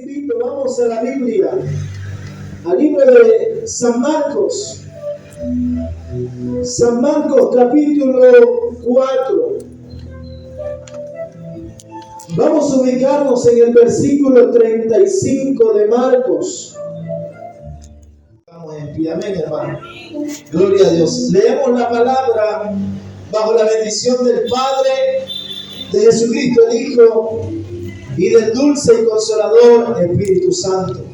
invito, vamos a la Biblia, al libro de San Marcos. San Marcos capítulo 4. Vamos a ubicarnos en el versículo 35 de Marcos. Vamos en pie, amén, hermano. Gloria a Dios. Leemos la palabra bajo la bendición del Padre, de Jesucristo el Hijo y del dulce y consolador Espíritu Santo.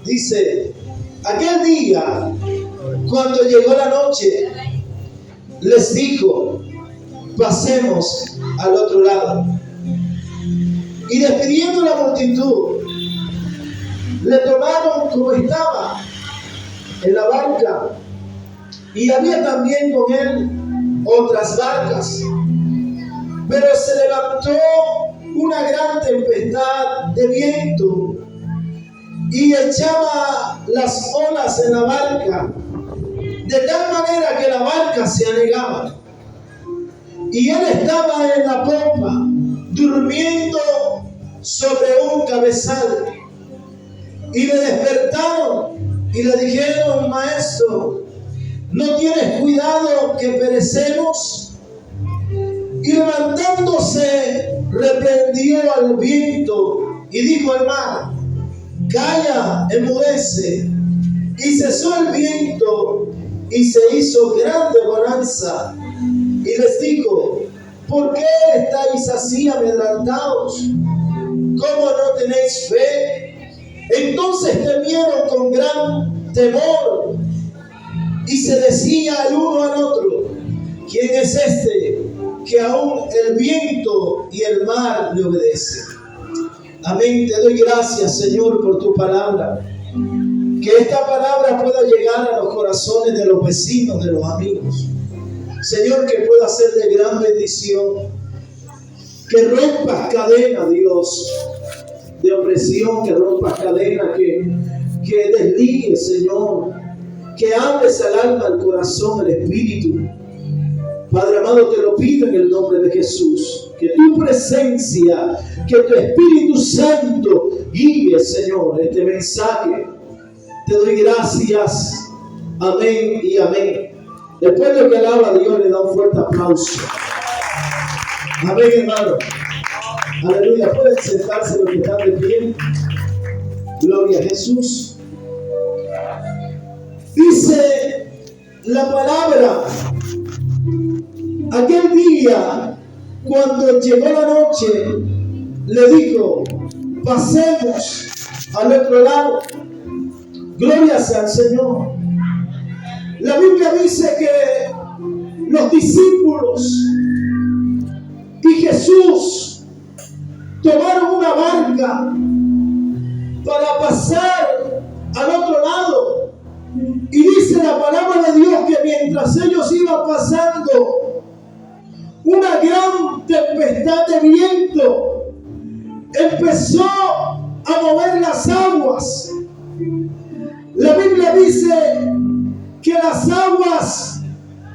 Dice: aquel día, cuando llegó la noche, les dijo: pasemos al otro lado. Y despidiendo la multitud, le tomaron como estaba en la barca, y había también con él otras barcas. Pero se levantó una gran tempestad de viento y echaba las olas en la barca, de tal manera que la barca se anegaba. Y él estaba en la popa, durmiendo sobre un cabezal. Y le despertaron y le dijeron: maestro, ¿no tienes cuidado que perecemos? Y levantándose, reprendió al viento y dijo al mar: calla, enmudece. Y cesó el viento y se hizo grande bonanza. Y les dijo: ¿por qué estáis así amedrentados? ¿Cómo no tenéis fe? Entonces temieron con gran temor y se decía el uno al otro: ¿quién es este que aún el viento y el mar le obedecen? Amén. Te doy gracias, Señor, por tu palabra. Que esta palabra pueda llegar a los corazones de los vecinos, de los amigos. Señor, que pueda ser de gran bendición. Que rompas cadenas, Dios, de opresión, que rompas cadenas, que desligues, Señor. Que hables al alma, al corazón, al espíritu. Padre amado, te lo pido en el nombre de Jesús. Que tu presencia, que tu Espíritu Santo guíe, Señor, este mensaje. Te doy gracias. Amén y amén. Después de que alaba a Dios, le da un fuerte aplauso. Amén, hermano. Aleluya. Pueden sentarse los que están de pie. Gloria a Jesús. Dice la palabra: aquel día, cuando llegó la noche, le dijo: pasemos al otro lado. Gloria sea al Señor. La Biblia dice que los discípulos y Jesús tomaron una barca para pasar al otro lado. Y dice la palabra de Dios que mientras ellos iban pasando, una gran tempestad de viento empezó a mover las aguas. La Biblia dice que las aguas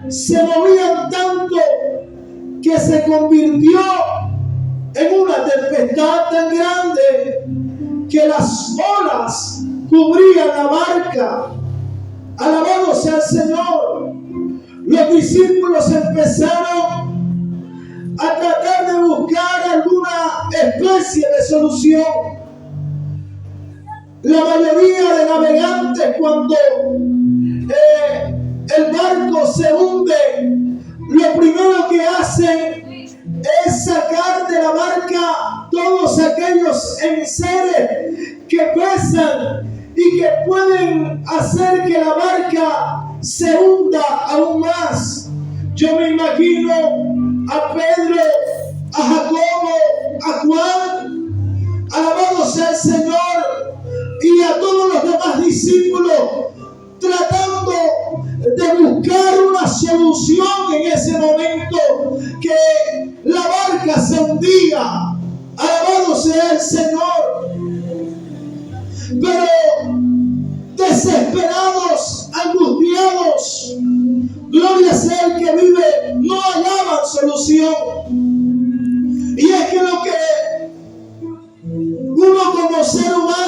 se movían tanto que se convirtió en una tempestad tan grande que las olas cubrían la barca. Alabado sea el Señor. Los discípulos empezaron a tratar de buscar alguna especie de solución. La mayoría de navegantes, cuando el barco se hunde, lo primero que hacen es sacar de la barca todos aquellos enseres que pesan y que pueden hacer que la barca se hunda aún más. Yo me imagino a Pedro, a Jacobo, a Juan, alabado sea el Señor, y a todos los demás discípulos, tratando de buscar una solución en ese momento que la barca se hundía. Alabado sea el Señor. Pero desesperados, angustiados, gloria sea el que vive, no hallaban solución. Y es que lo que uno como ser humano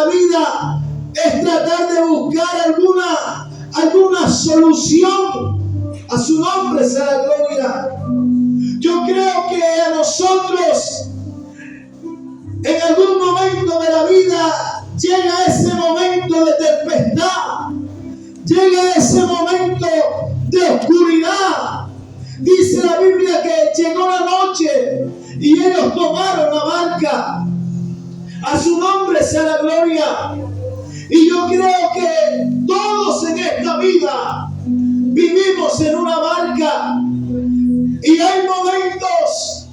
la vida es tratar de buscar alguna solución. A su nombre sea la gloria. Yo creo que a nosotros en algún momento de la vida llega ese momento de tempestad, llega ese momento de oscuridad. Dice la Biblia que llegó la noche y ellos tomaron la barca. A su nombre sea la gloria. Y yo creo que todos en esta vida vivimos en una barca y hay momentos,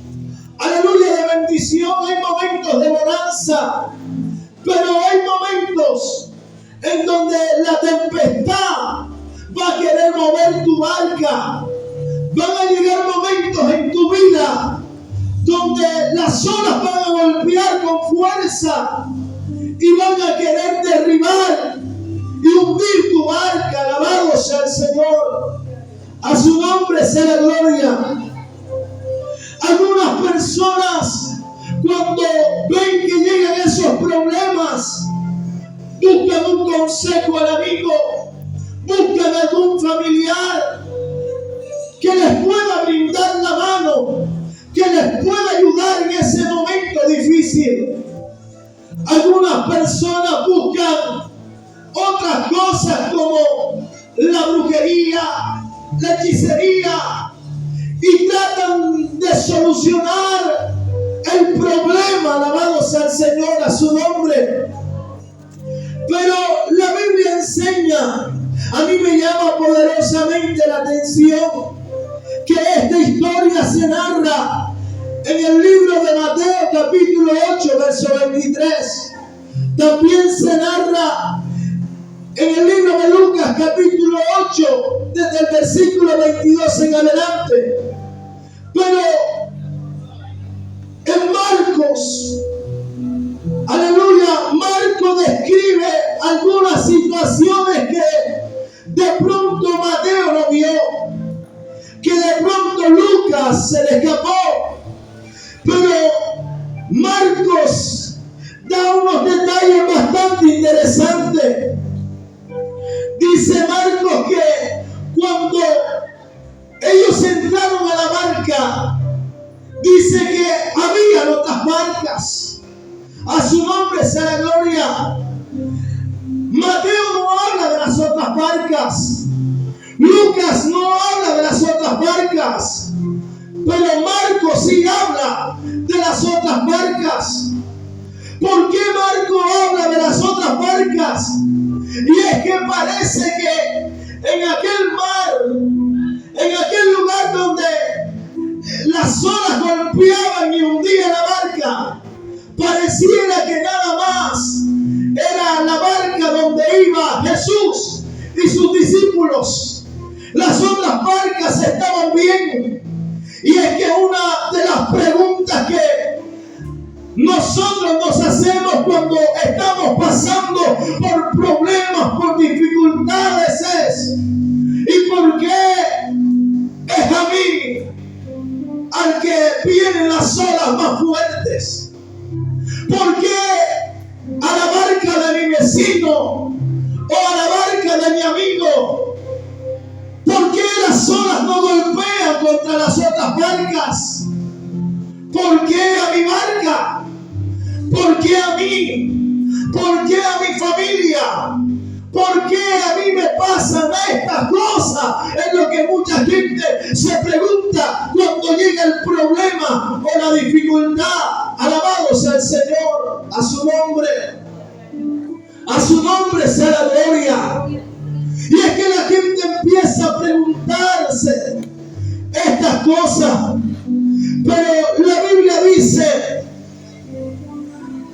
aleluya, de bendición, hay momentos de bonanza, pero hay momentos en donde la tempestad va a querer mover tu barca. Van a llegar momentos en tu vida donde las olas van a golpear con fuerza y van a querer derribar y hundir tu barca. Alabado sea el Señor. A su nombre sea la gloria. Algunas personas, cuando ven que llegan esos problemas, buscan un consejo al amigo, buscan algún familiar que les pueda brindar la mano, que les pueda ayudar en ese momento difícil. Algunas personas buscan otras cosas como la brujería, la hechicería, y tratan de solucionar el problema. Alabado sea el Señor, a su nombre. Pero la Biblia enseña, a mí me llama poderosamente la atención, que esta historia se narra en el libro de Mateo capítulo 8 verso 23. También se narra en el libro de Lucas capítulo 8 desde el versículo 22 en adelante. Pero en Marcos, aleluya, Marcos describe algunas situaciones que de pronto Mateo no vio, que de pronto Lucas se le escapó, pero Marcos da unos detalles bastante interesantes. Dice Marcos que cuando ellos entraron a la barca, dice que había otras barcas. A su nombre sea la gloria. Mateo no habla de las otras barcas, Lucas no habla de las otras barcas, pero Marcos sí habla de las otras barcas. ¿Por qué Marcos habla de las otras barcas? Y es que parece que en aquel mar, en aquel lugar donde las olas golpeaban y hundían la barca, pareciera que nada más era la barca donde iba Jesús y sus discípulos. Las otras barcas estaban bien. Y es que una de las preguntas que nosotros nos hacemos cuando estamos pasando por problemas, por dificultades es: ¿y por qué es a mí al que vienen las olas más fuertes? ¿Por qué a la barca de mi vecino o a la barca de mi amigo? ¿Por qué las olas no golpean contra las otras barcas? ¿Por qué a mi barca? ¿Por qué a mí? ¿Por qué a mi familia? ¿Por qué a mí me pasan estas cosas? Es lo que mucha gente se pregunta cuando llega el problema o la dificultad. Alabado sea el Señor, a su nombre. A su nombre sea la gloria. Y es que la gente empieza a preguntarse estas cosas. Pero la Biblia dice,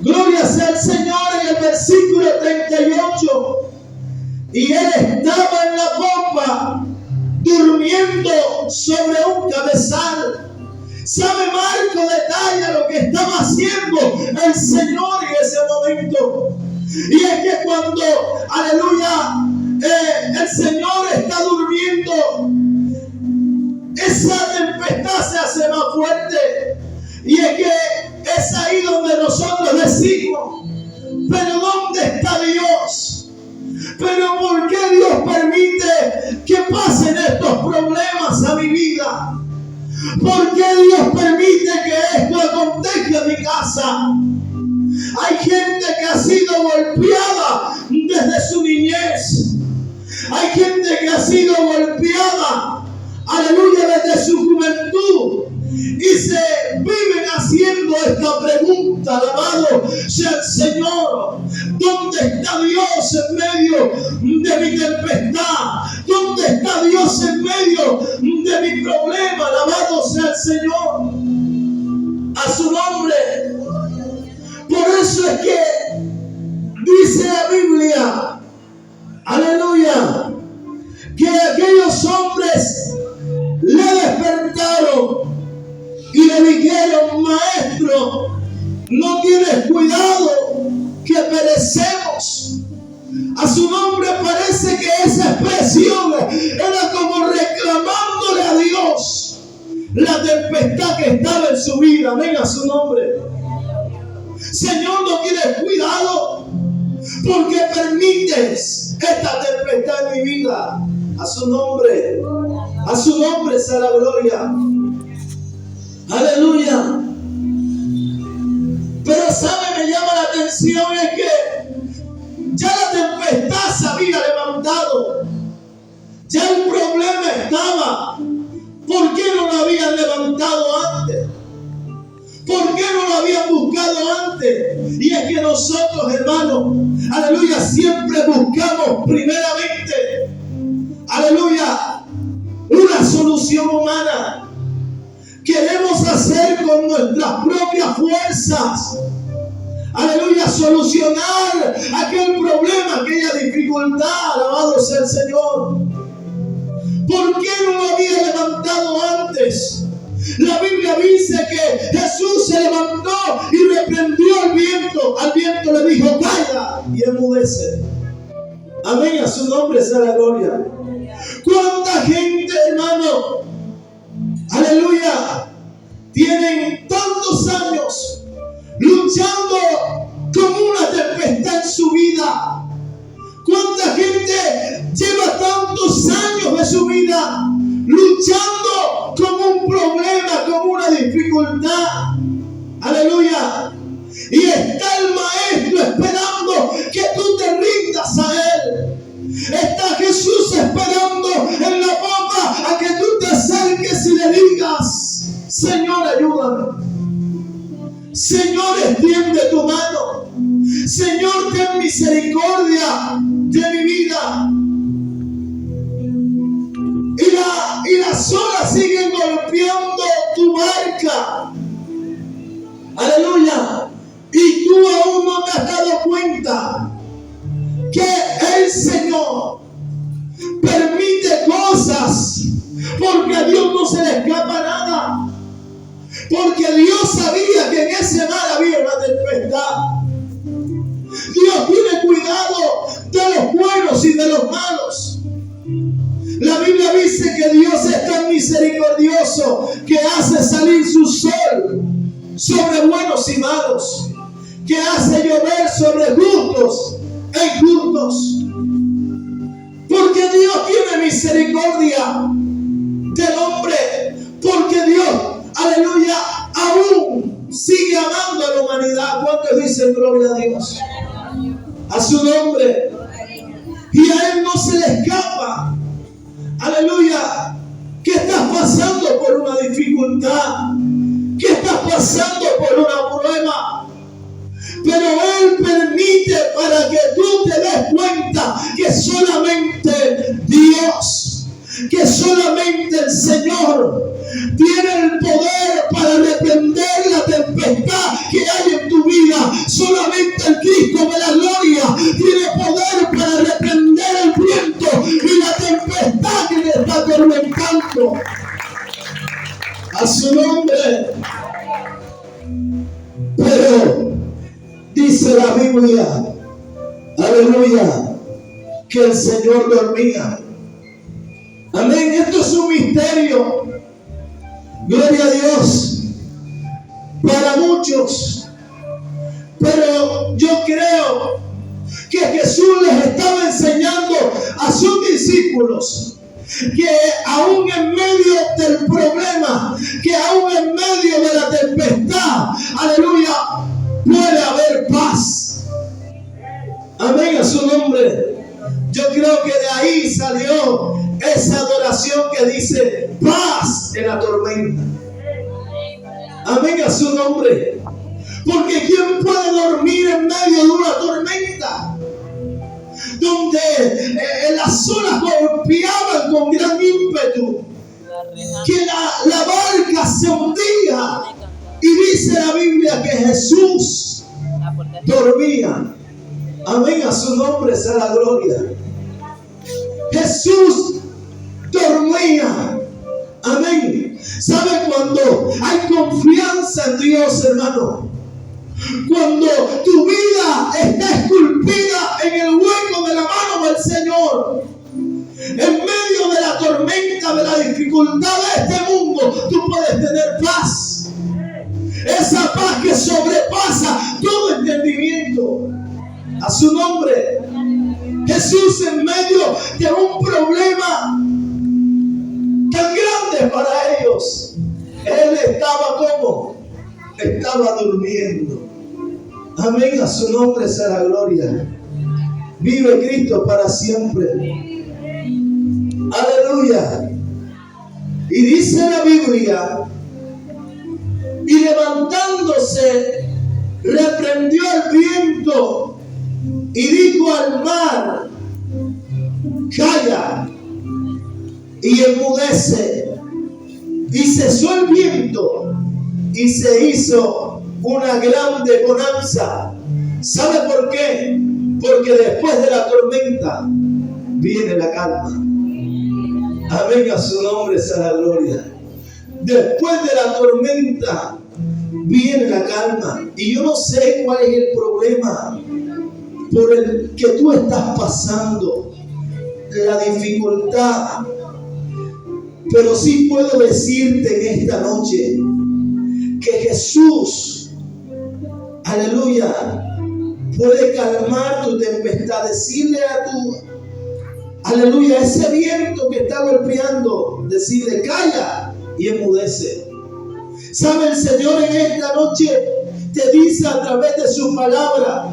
gloria sea el Señor, en el versículo 38, y él estaba en la popa durmiendo sobre un cabezal. ¿Sabe? Marco detalla lo que estaba haciendo el Señor en ese momento. Y es que cuando, aleluya, el Señor está durmiendo, esa tempestad se hace más fuerte. Y es que es ahí donde nosotros decimos, pero ¿dónde ¿Por qué Dios permite que esto acontezca en mi casa? Hay gente que ha sido golpeada desde su niñez. Hay gente que ha sido golpeada, aleluya, desde su juventud. Y se viven haciendo esta pregunta, alabado sea el Señor. ¿Dónde está Dios en medio de mi tempestad? ¿Dónde está Dios en medio de mi problema? Alabado sea el Señor. A su nombre. Por eso es que dice la Biblia, aleluya, que aquellos hombres le despertaron y le dijeron: maestro, ¿no tienes cuidado que perecemos? A su nombre. Parece que esa expresión era como reclamándole a Dios la tempestad que estaba en su vida. Amén, a su nombre. Señor, ¿no tienes cuidado? Porque permites esta tempestad en mi vida. A su nombre sea la gloria. Aleluya. Pero sabe, me llama la atención es que ya la tempestad se había levantado. Ya el problema estaba. ¿Por qué no lo habían levantado antes? ¿Por qué no lo habían buscado antes? Y es que nosotros, hermanos, aleluya, siempre buscamos primeramente, aleluya, una solución humana. Queremos hacer con nuestras propias fuerzas, aleluya, solucionar aquel problema, aquella dificultad. Alabado sea el Señor. ¿Por qué no lo había levantado antes? La Biblia dice que Jesús se levantó y reprendió al viento. Al viento le dijo: calla y enmudece. Amén, a su nombre sea la gloria. ¿Cuánta gente, hermano, aleluya, tienen tantos años luchando con una tempestad en su vida? ¿Cuánta gente lleva tantos años de su vida luchando con un problema, con una dificultad? Aleluya. Y está el Maestro esperando que tú te rindas a Él. Está Jesús esperando en la boca a que tú te acerques y le digas: Señor, ayúdame. Señor, extiende tu mano. Señor, ten misericordia de mi vida. Y las olas siguen golpeando tu barca. Aleluya. Y tú aún no te has dado cuenta que el Señor permite cosas, porque a Dios no se le escapa nada. Porque Dios sabía que en ese mar había una tempestad. Dios tiene cuidado de los buenos y de los malos. La Biblia dice que Dios es tan misericordioso que hace salir su sol sobre buenos y malos, que hace llover sobre justos e injustos. Porque Dios tiene misericordia del hombre, porque Dios, aleluya, aún sigue amando a la humanidad. ¿Cuántos dicen gloria a Dios? A su nombre. Y a Él no se le escapa. Aleluya. ¿Qué estás pasando por una dificultad? ¿Qué estás pasando por una prueba? Pero Él permite para que tú te des cuenta que solamente Dios, que solamente el Señor tiene el poder para reprender la tempestad que hay en tu vida. Solamente el Cristo de la gloria tiene poder para reprender el viento y la tempestad que le está atormentando. A su nombre. Pero dice la Biblia, aleluya, que el Señor dormía. Amén. Esto es un misterio. Gloria a Dios. Para muchos. Pero yo creo que Jesús les estaba enseñando a sus discípulos que aún en medio del problema, que aún en medio de la tempestad, aleluya, puede haber paz. Amén a su nombre. Yo creo que de ahí salió esa adoración que dice paz en la tormenta. Amén a su nombre. Porque ¿quién puede dormir en medio de una tormenta? Donde las olas golpeaban con gran ímpetu, que la barca se hundía. Y dice la Biblia que Jesús dormía. Amén, a su nombre sea la gloria. Jesús dormía. Amén. ¿Sabe cuando hay confianza en Dios, hermano? Cuando tu vida está esculpida en el hueco de la mano del Señor, en medio de la tormenta, de la dificultad de este mundo, tú puedes tener paz. Esa paz que sobrepasa todo entendimiento. A su nombre. Jesús, en medio de un problema tan grande para ellos, Él estaba como estaba durmiendo. Amén, a su nombre sea la gloria. Vive Cristo para siempre. Aleluya. Y dice la Biblia, y levantándose reprendió el viento y dijo al mar, calla y enmudece. Y cesó el viento y se hizo una grande bonanza. ¿Sabe por qué? Porque después de la tormenta viene la calma. Amén, a su nombre sea la gloria. Después de la tormenta viene la calma. Y yo no sé cuál es el problema por el que tú estás pasando, la dificultad, pero sí puedo decirte en esta noche que Jesús, aleluya, puede calmar tu tempestad. Decirle a tu, aleluya, ese viento que está golpeando, decirle calla y enmudece. ¿Sabe? El Señor en esta noche te dice a través de su palabra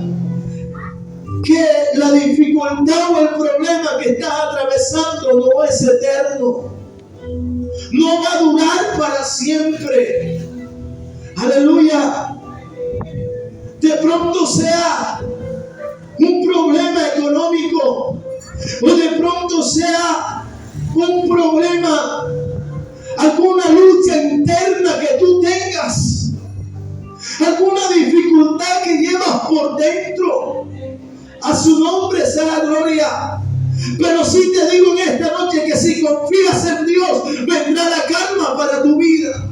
que la dificultad o el problema que estás atravesando no es eterno, no va a durar para siempre. Aleluya. De pronto sea un problema económico, o de pronto sea un problema, alguna lucha interna que tú tengas, alguna dificultad que llevas por dentro. A su nombre sea la gloria. Pero sí te digo en esta noche que si confías en Dios, vendrá la calma para tu vida.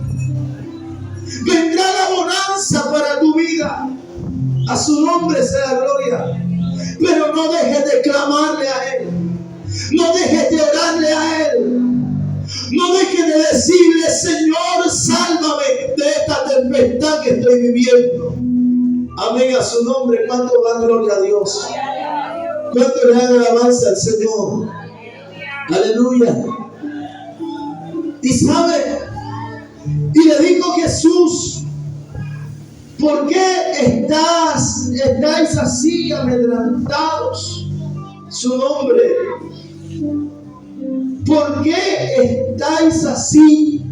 Vendrá la bonanza para tu vida. A su nombre sea la gloria. Pero no dejes de clamarle a Él. No dejes de orarle a Él. No dejes de decirle, Señor, sálvame de esta tempestad que estoy viviendo. Amén, a su nombre. ¿Cuánto dan gloria a Dios? ¿Cuánto le dan alabanza al Señor? Aleluya. Y sabe, y le dijo Jesús, ¿por qué estáis así amedrentados? Su nombre. ¿Por qué estáis así?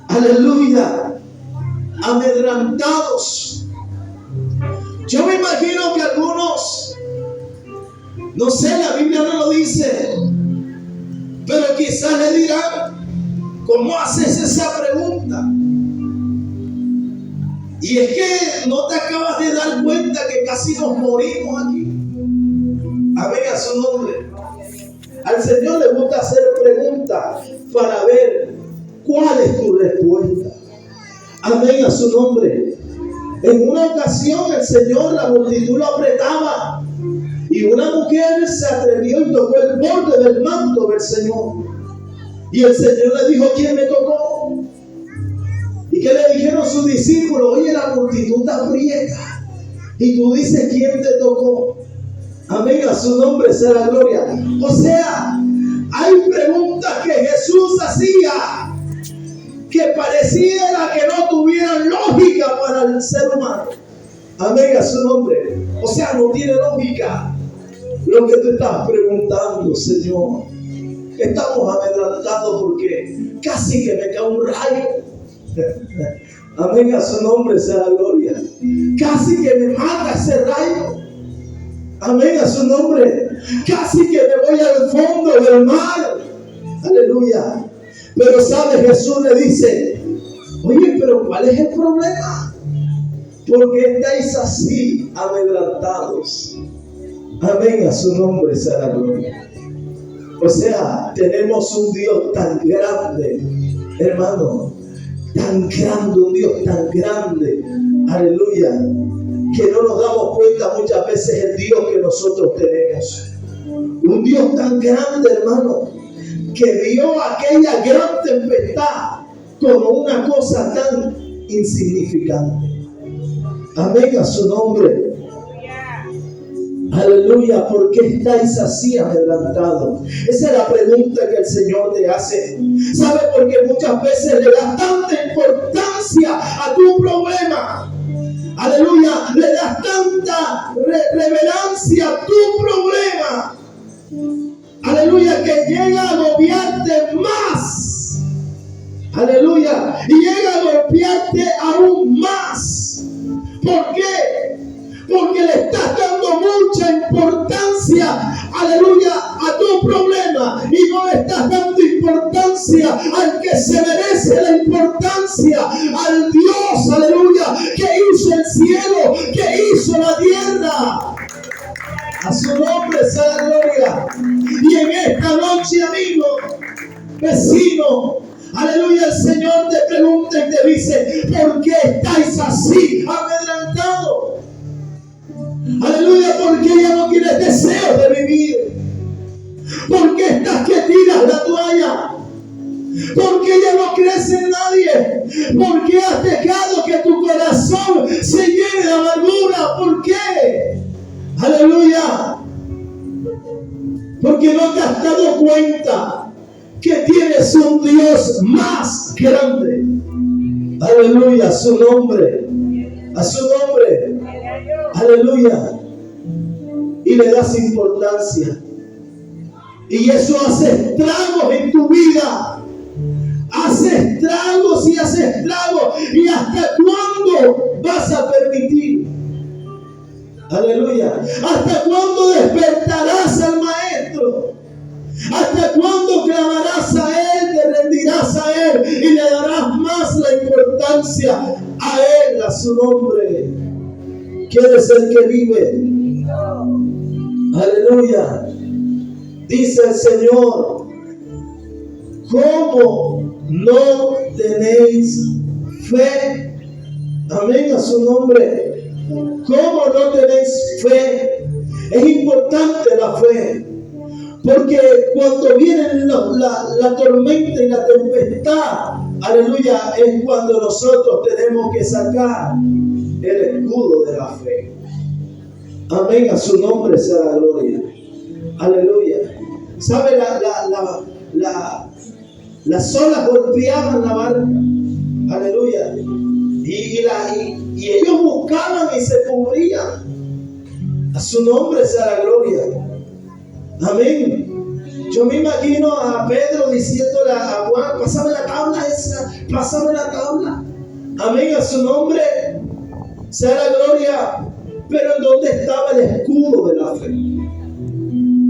Aleluya. Amedrentados. Yo me imagino que algunos, no sé, la Biblia no lo dice, pero quizás le dirán, ¿cómo haces esa pregunta? Y es que no te acabas de dar cuenta que casi nos morimos aquí. Amén, a su nombre. Al Señor le gusta hacer preguntas para ver cuál es tu respuesta. Amén, a su nombre. En una ocasión el Señor, la multitud lo apretaba y una mujer se atrevió y tocó el borde del manto del Señor. Y el Señor le dijo, ¿quién me tocó? ¿Y qué le dijeron sus discípulos? Oye, la multitud te aprieta y tú dices, ¿quién te tocó? Amén, a su nombre sea la gloria. O sea, hay preguntas que Jesús hacía que pareciera que no tuvieran lógica para el ser humano. Amén, a su nombre. O sea, no tiene lógica lo que tú estás preguntando, Señor. Estamos amedrentados porque casi que me cae un rayo. Amén, a su nombre sea la gloria. Casi que me mata ese rayo. Amén, a su nombre. Casi que me voy al fondo del mar. Aleluya. Pero sabe, Jesús le dice: oye, pero ¿cuál es el problema? ¿Por qué estáis así amedrentados? Amén, a su nombre sea la gloria. O sea, tenemos un Dios tan grande, hermano, tan grande, un Dios tan grande, aleluya, que no nos damos cuenta muchas veces el Dios que nosotros tenemos. Un Dios tan grande, hermano, que vio aquella gran tempestad como una cosa tan insignificante. Amén, a su nombre. Aleluya, ¿por qué estáis así amedrentados? Esa es la pregunta que el Señor te hace. ¿Sabe? Porque muchas veces le das tanta importancia a tu problema. Aleluya, le das tanta revelancia a tu problema. Aleluya, que llega a agobiarte más. Aleluya, y llega a golpearte aún más. ¿Por qué? Porque le estás dando mucha importancia, aleluya, a tu problema y no le estás dando importancia al que se merece la importancia, al Dios, aleluya, que hizo el cielo, que hizo la tierra. A su nombre sea la gloria. Y en esta noche, amigo, vecino, aleluya, el Señor te pregunta y te dice: ¿por qué estáis así amedrentados? Aleluya, porque ya no tienes deseo de vivir. Porque estás que tiras la toalla. Porque ya no crees en nadie. Porque has dejado que tu corazón se llene de amargura. ¿Por qué? Aleluya. Porque no te has dado cuenta que tienes un Dios más grande. Aleluya, a su nombre. A su nombre. Aleluya. Y le das importancia. Y eso hace estragos en tu vida. Hace estragos y hace estragos. ¿Y hasta cuándo vas a permitir? Aleluya. ¿Hasta cuándo despertarás al Maestro? ¿Hasta cuándo clamarás a Él, te rendirás a Él y le darás más la importancia a Él, a su nombre? ¿Quién es el que vive? Aleluya. Dice el Señor: ¿cómo no tenéis fe? Amén, a su nombre. ¿Cómo no tenéis fe? Es importante la fe. Porque cuando viene la tormenta y la tempestad, aleluya, es cuando nosotros tenemos que sacar el escudo de la fe. Amén, a su nombre sea la gloria. Aleluya. ¿Sabe? Las olas golpeaban la barca. Aleluya. Y ellos buscaban y se cubrían. A su nombre sea la gloria. Amén. Yo me imagino a Pedro diciéndole a Juan: pásame la tabla esa, pásame la tabla. Amén, a su nombre sea la gloria. Pero ¿en dónde estaba el escudo de la fe?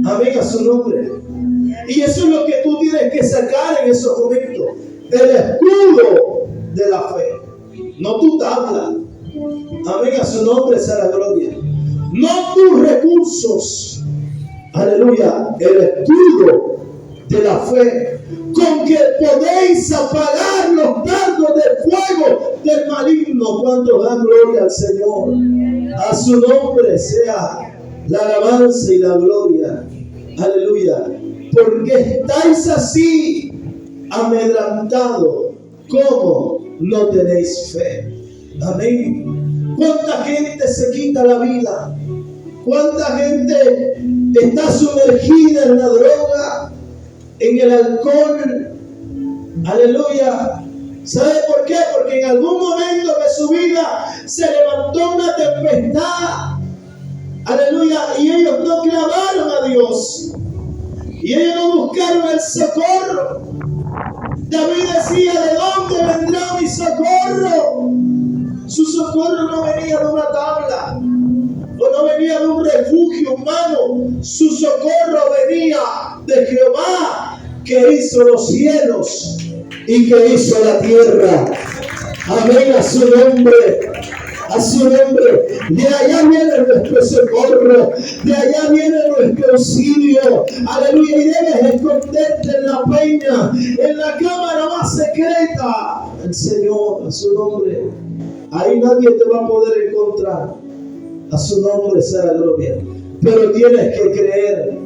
Amén, a su nombre. Y eso es lo que tú tienes que sacar en esos momentos: el escudo de la fe, no tu tabla. Amén, a su nombre sea la gloria. No tus recursos. Aleluya, el escudo de la fe, con que podéis apagar los dardos de fuego del maligno. Cuando dan gloria al Señor, a su nombre sea la alabanza y la gloria. Aleluya. Porque estáis así amedrentados, ¿cómo no tenéis fe? Amén. ¿Cuánta gente se quita la vida? ¿Cuánta gente está sumergida en la droga, en el alcohol? Aleluya. ¿Sabe por qué? Porque en algún momento de su vida se levantó una tempestad. Aleluya. Y ellos no clamaron a Dios. Y ellos no buscaron el socorro. David decía, ¿de dónde vendrá mi socorro? Su socorro no venía de una tabla, o no venía de un refugio humano. Su socorro venía de Jehová, que hizo los cielos y que hizo la tierra. Amén, a su nombre. A su nombre. De allá viene nuestro socorro, de allá viene nuestro auxilio. Aleluya. Y debes esconderte en la peña, en la cámara más secreta. El Señor, a su nombre. Ahí nadie te va a poder encontrar. A su nombre sea la gloria. Pero tienes que creer.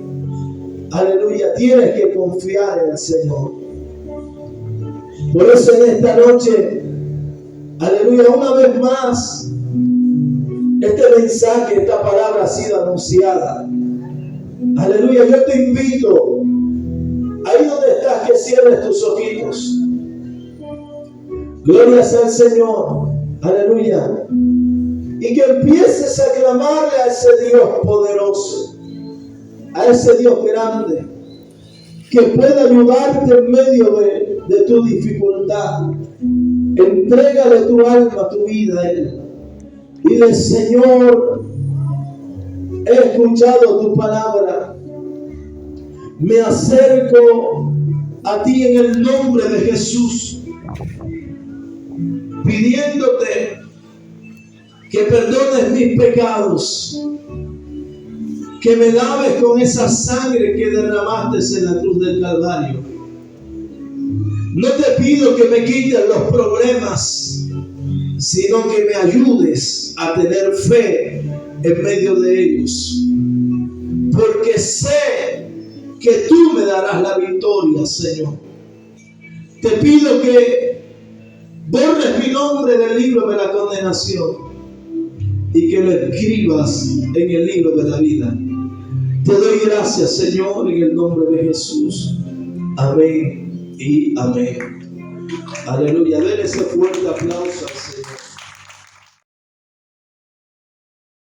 Aleluya. Tienes que confiar en el Señor. Por eso en esta noche, aleluya, una vez más, este mensaje, esta palabra ha sido anunciada. Aleluya, yo te invito, ahí donde estás, que cierres tus ojitos. Gloria sea al Señor. Aleluya. Y que empieces a clamarle a ese Dios poderoso, a ese Dios grande, que pueda ayudarte en medio de tu dificultad. Entrégale tu alma, tu vida a Él. Dile, Señor, he escuchado tu palabra. Me acerco a ti en el nombre de Jesús, pidiéndote que perdones mis pecados, que me laves con esa sangre que derramaste en la cruz del Calvario. No te pido que me quites los problemas, sino que me ayudes a tener fe en medio de ellos. Porque sé que tú me darás la victoria, Señor. Te pido que borres mi nombre del libro de la condenación y que lo escribas en el libro de la vida. Te doy gracias, Señor, en el nombre de Jesús. Amén y amén. Aleluya. Den ese fuerte aplauso al Señor.